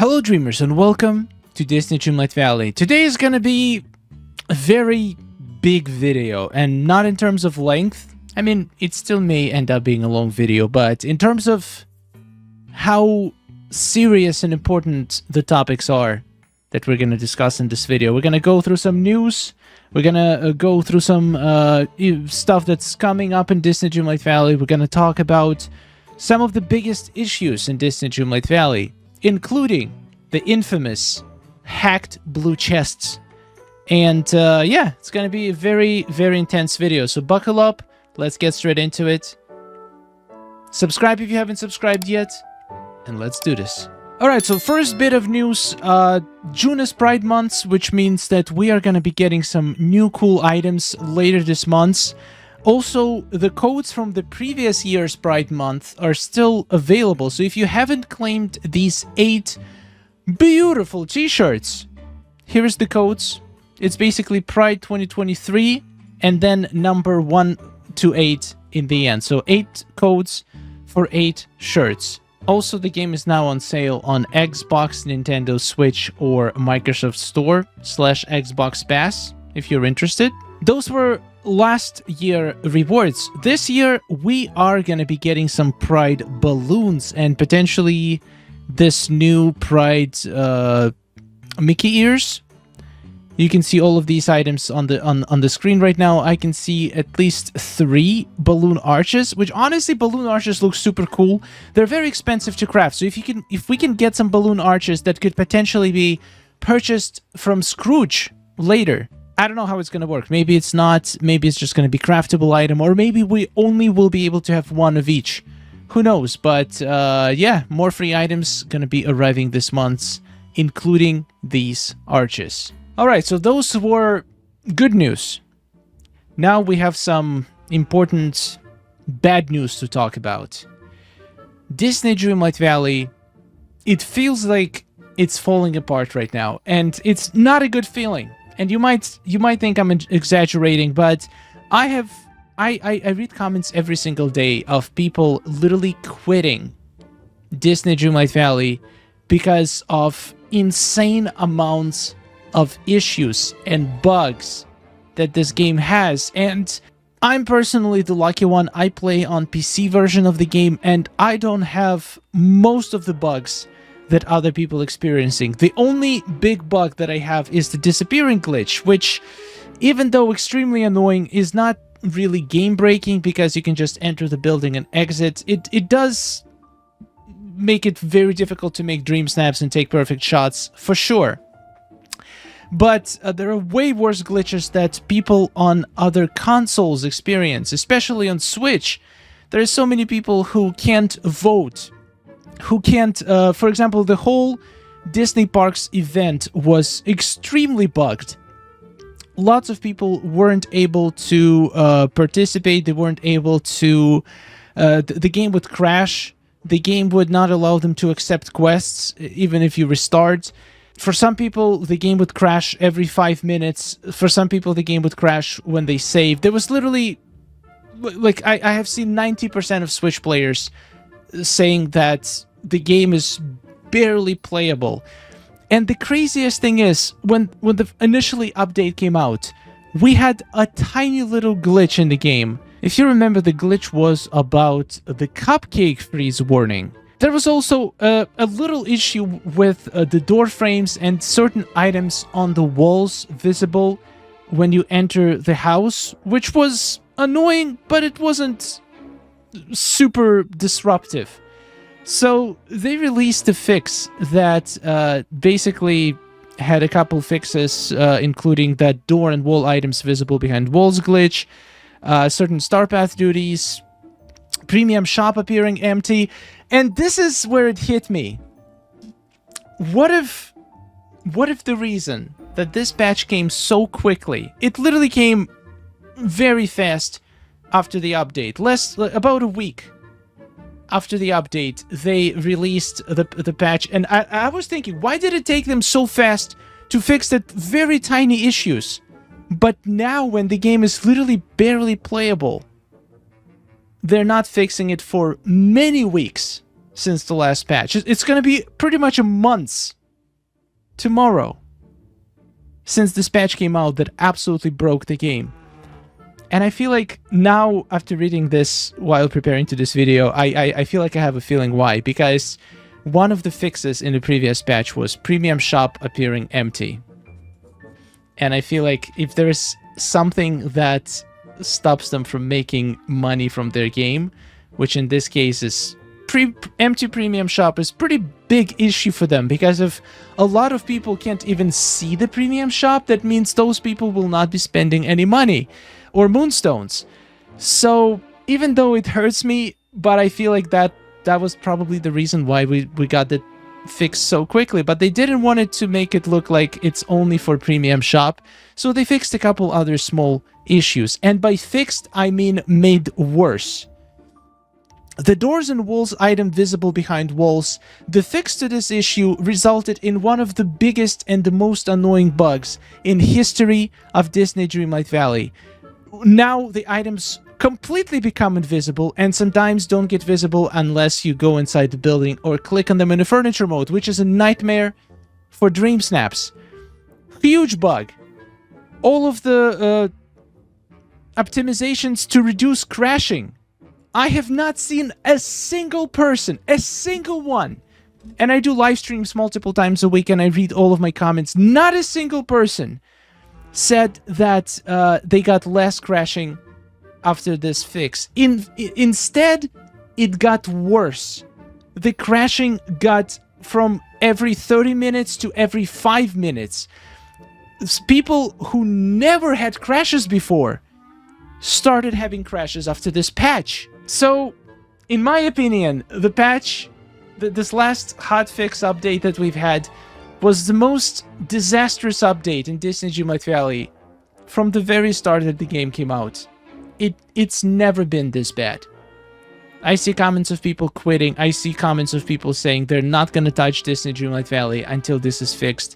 Hello dreamers and welcome to Disney Dreamlight Valley. Today is gonna be a very big video, and not in terms of length. I mean, it still may end up being a long video, but in terms of how serious and important the topics are that we're gonna discuss in this video. We're gonna go through some news. We're gonna go through some stuff that's coming up in Disney Dreamlight Valley. We're gonna talk about some of the biggest issues in Disney Dreamlight Valley, including the infamous hacked blue chests. And yeah, it's gonna be a very, very intense video. So buckle up, let's get straight into it. Subscribe if you haven't subscribed yet, and let's do this. Alright, so first bit of news, June is Pride Month, which means that we are gonna be getting some new cool items later this month. Also, the codes from the previous year's Pride Month are still available, so if you haven't claimed these 8 beautiful t-shirts, here's the codes. It's basically Pride 2023, and then number 1 to 8 in the end. So 8 codes for 8 shirts. Also, the game is now on sale on Xbox, Nintendo Switch, or Microsoft Store / Xbox Pass, if you're interested. Those were last year rewards. This year, we are going to be getting some Pride balloons and potentially this new Pride Mickey ears. You can see all of these items on the screen right now. I can see at least 3 balloon arches, which honestly, balloon arches look super cool. They're very expensive to craft, so if we can get some balloon arches that could potentially be purchased from Scrooge later, I don't know how it's going to work. Maybe it's not. Maybe it's just going to be craftable item, or maybe we only will be able to have 1 of each. Who knows? But yeah, more free items going to be arriving this month, including these arches. All right, so those were good news. Now we have some important bad news to talk about. Disney Dreamlight Valley, it feels like it's falling apart right now, and it's not a good feeling. And you might think I'm exaggerating, but I read comments every single day of people literally quitting Disney Dreamlight Valley because of insane amounts of issues and bugs that this game has. And I'm personally the lucky one. I play on PC version of the game, and I don't have most of the bugs that other people experiencing. The only big bug that I have is the disappearing glitch, which, even though extremely annoying, is not really game breaking because you can just enter the building and exit. It does make it very difficult to make dream snaps and take perfect shots, for sure. But there are way worse glitches that people on other consoles experience, especially on Switch. There are so many people who can't vote, who can't, for example, the whole Disney Parks event was extremely bugged. Lots of people weren't able to participate. They weren't able to, the game would crash. The game would not allow them to accept quests, even if you restart. For some people, the game would crash every 5 minutes. For some people, the game would crash when they save. There was literally, like, I have seen 90% of Switch players saying that the game is barely playable. And the craziest thing is, when the initially update came out, we had a tiny little glitch in the game. If you remember, the glitch was about the cupcake freeze warning. There was also a little issue with the door frames and certain items on the walls visible when you enter the house, which was annoying, but it wasn't super disruptive. So they released a fix that basically had a couple fixes, including that door and wall items visible behind walls glitch, certain star path duties, premium shop appearing empty. And this is where it hit me. What if the reason that this patch came so quickly, it literally came very fast after the update, about a week after the update, they released the patch, and I was thinking, why did it take them so fast to fix that very tiny issues? But now, when the game is literally barely playable, they're not fixing it for many weeks. since the last patch. It's going to be pretty much a month tomorrow since this patch came out that absolutely broke the game. And I feel like now, after reading this while preparing to this video, I feel like I have a feeling why. Because one of the fixes in the previous patch was Premium Shop appearing empty. And I feel like if there's something that stops them from making money from their game, which in this case is empty Premium Shop, is pretty big issue for them, because if a lot of people can't even see the Premium Shop, that means those people will not be spending any money or moonstones. So even though it hurts me, but I feel like that was probably the reason why we got the fix so quickly. But they didn't want it to make it look like it's only for Premium Shop, so they fixed a couple other small issues. And by fixed, I mean made worse. The doors and walls item visible behind walls. The fix to this issue resulted in one of the biggest and the most annoying bugs in history of Disney Dreamlight Valley. Now the items completely become invisible, and sometimes don't get visible unless you go inside the building or click on them in the furniture mode, which is a nightmare for dream snaps. Huge bug. All of the optimizations to reduce crashing. I have not seen a single person, a single one, and I do live streams multiple times a week and I read all of my comments, not a single person said that they got less crashing after this fix. Instead, it got worse. The crashing got from every 30 minutes to every 5 minutes. People who never had crashes before started having crashes after this patch. So, in my opinion, the patch, this last hotfix update that we've had, was the most disastrous update in Disney Dreamlight Valley from the very start that the game came out. It's never been this bad. I see comments of people quitting. I see comments of people saying they're not going to touch Disney Dreamlight Valley until this is fixed.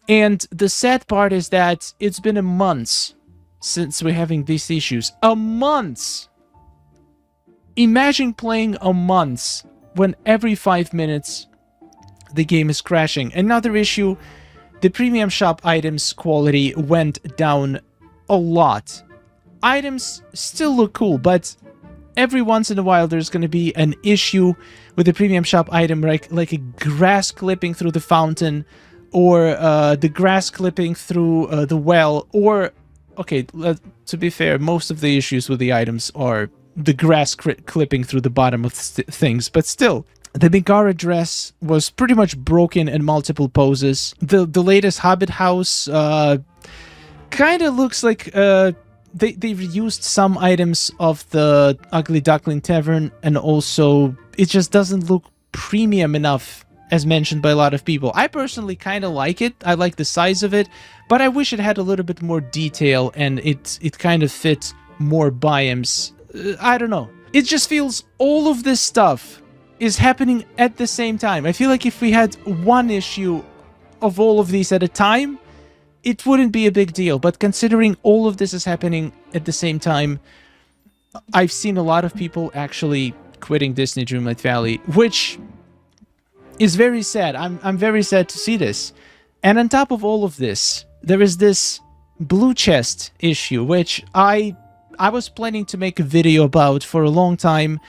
And the sad part is that it's been a month since we're having these issues. A month! Imagine playing a month when every 5 minutes the game is crashing. Another issue, the Premium Shop items quality went down a lot. Items still look cool, but every once in a while there's going to be an issue with the Premium Shop item, like a grass clipping through the fountain, or the grass clipping through the well, or, okay, to be fair, most of the issues with the items are the grass clipping through the bottom of things, but still. The Megara dress was pretty much broken in multiple poses. The latest Hobbit house kind of looks like they reused some items of the Ugly Duckling Tavern, and also it just doesn't look premium enough, as mentioned by a lot of people. I personally kind of like it. I like the size of it, but I wish it had a little bit more detail and it kind of fit more biomes. I don't know. It just feels all of this stuff is happening at the same time. I feel like if we had one issue of all of these at a time, it wouldn't be a big deal. But considering all of this is happening at the same time, I've seen a lot of people actually quitting Disney Dreamlight Valley, which is very sad. I'm very sad to see this. And on top of all of this, there is this blue chest issue, which I was planning to make a video about for a long time,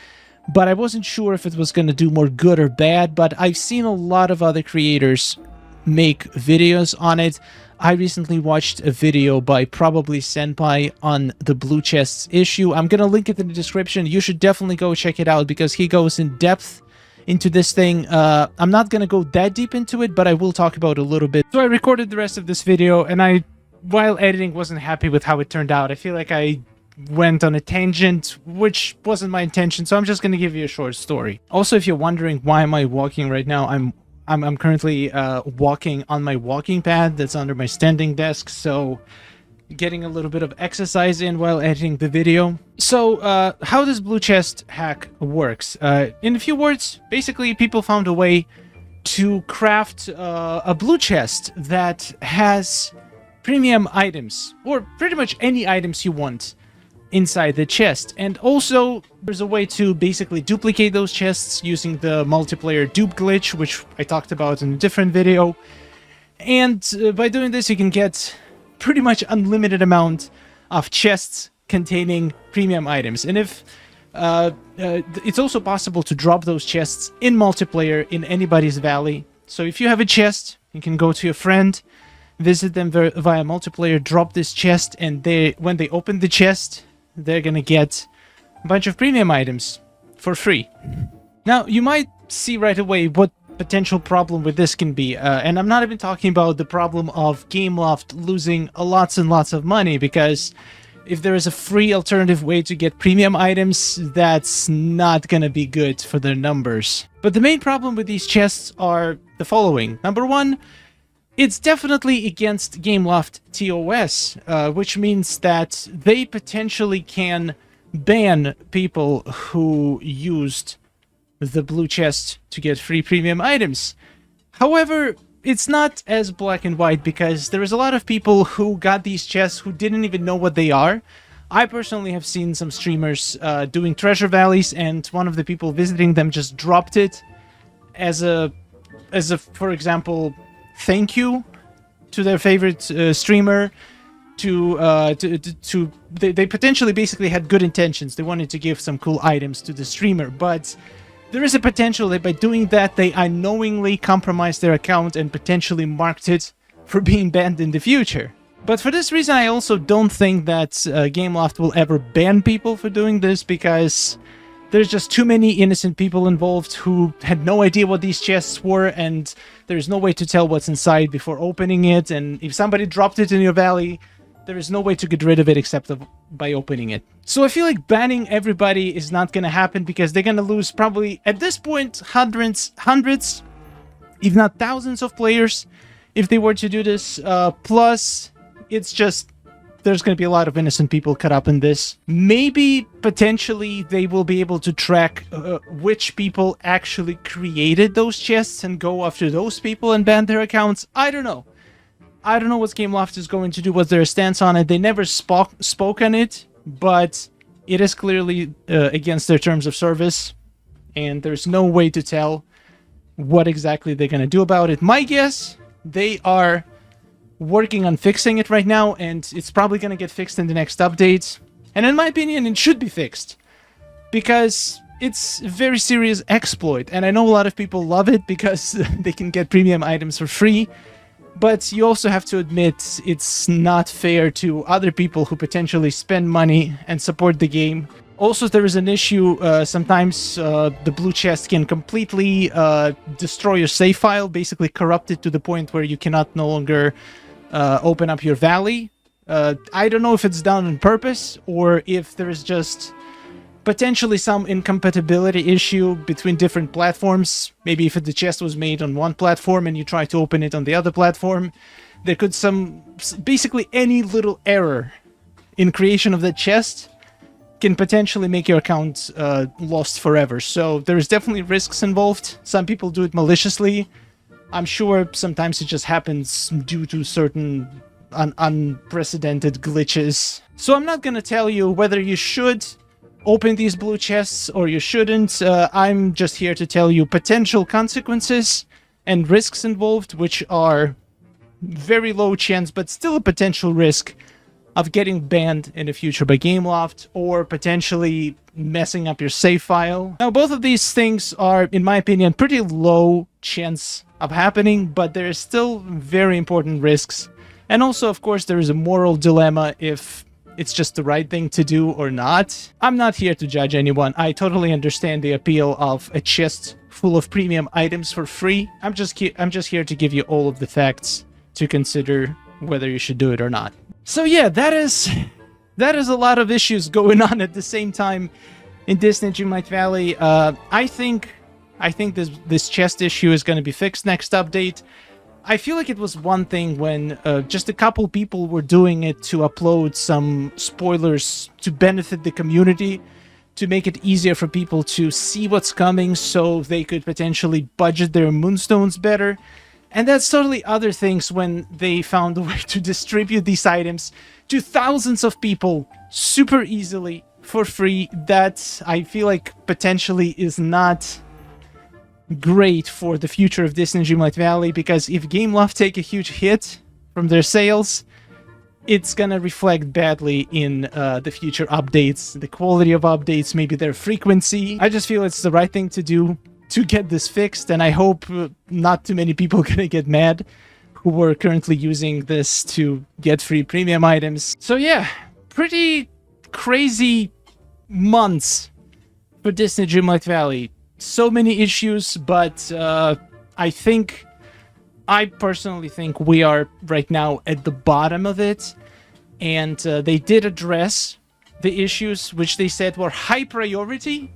but I wasn't sure if it was going to do more good or bad. But I've seen a lot of other creators make videos on it. I recently watched a video by Probably Senpai on the blue chests issue. I'm going to link it in the description. You should definitely go check it out because he goes in depth into this thing. I'm not going to go that deep into it, but I will talk about it a little bit. So I recorded the rest of this video, and I, while editing, wasn't happy with how it turned out. I feel like I went on a tangent, which wasn't my intention, so I'm just going to give you a short story. Also, if you're wondering why am I walking right now, I'm currently walking on my walking pad that's under my standing desk, so getting a little bit of exercise in while editing the video. So, how this blue chest hack works. In a few words, basically people found a way to craft a blue chest that has premium items, or pretty much any items you want, inside the chest. And also, there's a way to basically duplicate those chests using the multiplayer dupe glitch, which I talked about in a different video. And by doing this, you can get pretty much unlimited amount of chests containing premium items. And if it's also possible to drop those chests in multiplayer in anybody's valley. So if you have a chest, you can go to your friend, visit them via multiplayer, drop this chest, and when they open the chest, they're gonna get a bunch of premium items for free. Now, you might see right away what potential problem with this can be, and I'm not even talking about the problem of Gameloft losing lots and lots of money, because if there is a free alternative way to get premium items, that's not gonna be good for their numbers. But the main problem with these chests are the following. Number one, it's definitely against Gameloft TOS, which means that they potentially can ban people who used the blue chest to get free premium items. However, it's not as black and white, because there is a lot of people who got these chests who didn't even know what they are. I personally have seen some streamers doing treasure valleys, and one of the people visiting them just dropped it as a for example, thank you to their favorite streamer. They potentially basically had good intentions. They wanted to give some cool items to the streamer, but there is a potential that by doing that, they unknowingly compromised their account and potentially marked it for being banned in the future. But for this reason, I also don't think that Gameloft will ever ban people for doing this, because there's just too many innocent people involved who had no idea what these chests were, and there's no way to tell what's inside before opening it, and if somebody dropped it in your valley, there is no way to get rid of it except by opening it. So I feel like banning everybody is not going to happen, because they're going to lose probably, at this point, hundreds, if not thousands of players if they were to do this. Plus, it's just, there's going to be a lot of innocent people caught up in this. Maybe, potentially, they will be able to track which people actually created those chests and go after those people and ban their accounts. I don't know. I don't know what Gameloft is going to do, what's their stance on it. They never spoke on it, but it is clearly against their terms of service, and there's no way to tell what exactly they're going to do about it. My guess, they are working on fixing it right now, and it's probably going to get fixed in the next update. And in my opinion, it should be fixed, because it's a very serious exploit, and I know a lot of people love it because they can get premium items for free. But you also have to admit it's not fair to other people who potentially spend money and support the game. Also, there is an issue, sometimes the blue chest can completely destroy your save file, basically corrupt it to the point where you cannot no longer open up your valley. I don't know if it's done on purpose, or if there is just potentially some incompatibility issue between different platforms. Maybe if the chest was made on one platform and you try to open it on the other platform, there could basically any little error in creation of that chest can potentially make your account lost forever. So there's definitely risks involved. Some people do it maliciously. I'm sure sometimes it just happens due to certain unprecedented glitches. So I'm not gonna tell you whether you should open these blue chests or you shouldn't. I'm just here to tell you potential consequences and risks involved, which are very low chance, but still a potential risk of getting banned in the future by Gameloft, or potentially messing up your save file. Now, both of these things are, in my opinion, pretty low chance of happening, but there is still very important risks. And also, of course, there is a moral dilemma if it's just the right thing to do or not. I'm not here to judge anyone. I totally understand the appeal of a chest full of premium items for free. I'm just here to give you all of the facts to consider whether you should do it or not. So yeah, that is a lot of issues going on at the same time in Disney Dreamlight Valley. I think this chest issue is going to be fixed next update. I feel like it was one thing when just a couple people were doing it to upload some spoilers to benefit the community, to make it easier for people to see what's coming so they could potentially budget their moonstones better. And that's totally other things when they found a way to distribute these items to thousands of people super easily for free. That I feel like potentially is not great for the future of Disney Dreamlight Valley, because if Gameloft take a huge hit from their sales, it's gonna reflect badly in the future updates, the quality of updates, maybe their frequency. I just feel it's the right thing to do to get this fixed, and I hope not too many people gonna get mad who were currently using this to get free premium items. So yeah, pretty crazy months for Disney Dreamlight Valley. So many issues, but I personally think we are right now at the bottom of it, and they did address the issues which they said were high priority,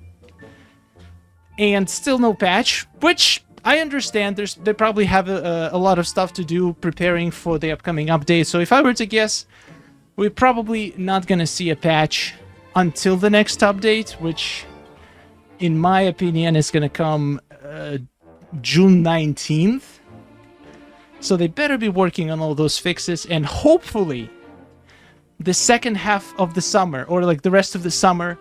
and still no patch, which I understand. They probably have a lot of stuff to do preparing for the upcoming update. So if I were to guess, we're probably not gonna see a patch until the next update, which in my opinion is gonna come June 19th. So they better be working on all those fixes, and hopefully the second half of the summer, or like the rest of the summer,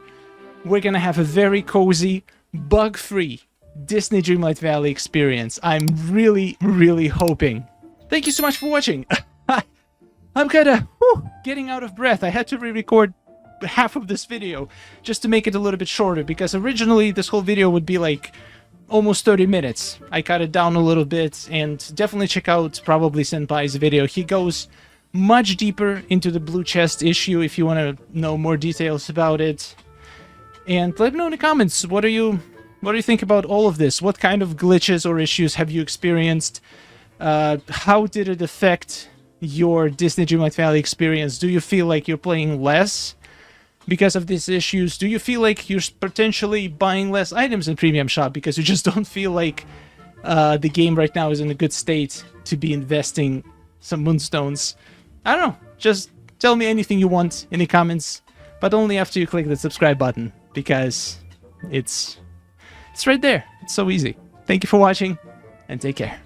we're gonna have a very cozy, bug-free Disney Dreamlight Valley experience. I'm really, really hoping. Thank you so much for watching. I'm kinda getting out of breath. I had to re-record half of this video just to make it a little bit shorter, because originally this whole video would be like almost 30 minutes. I cut it down a little bit, and definitely check out probably Senpai's video. He goes much deeper into the blue chest issue if you want to know more details about it. And let me know in the comments, what do you think about all of this? What kind of glitches or issues have you experienced? How did it affect your Disney Dreamlight Valley experience? Do you feel like you're playing less because of these issues? Do you feel like you're potentially buying less items in Premium Shop because you just don't feel like the game right now is in a good state to be investing some Moonstones? I don't know. Just tell me anything you want in the comments, but only after you click the subscribe button, because it's right there. It's so easy. Thank you for watching, and take care.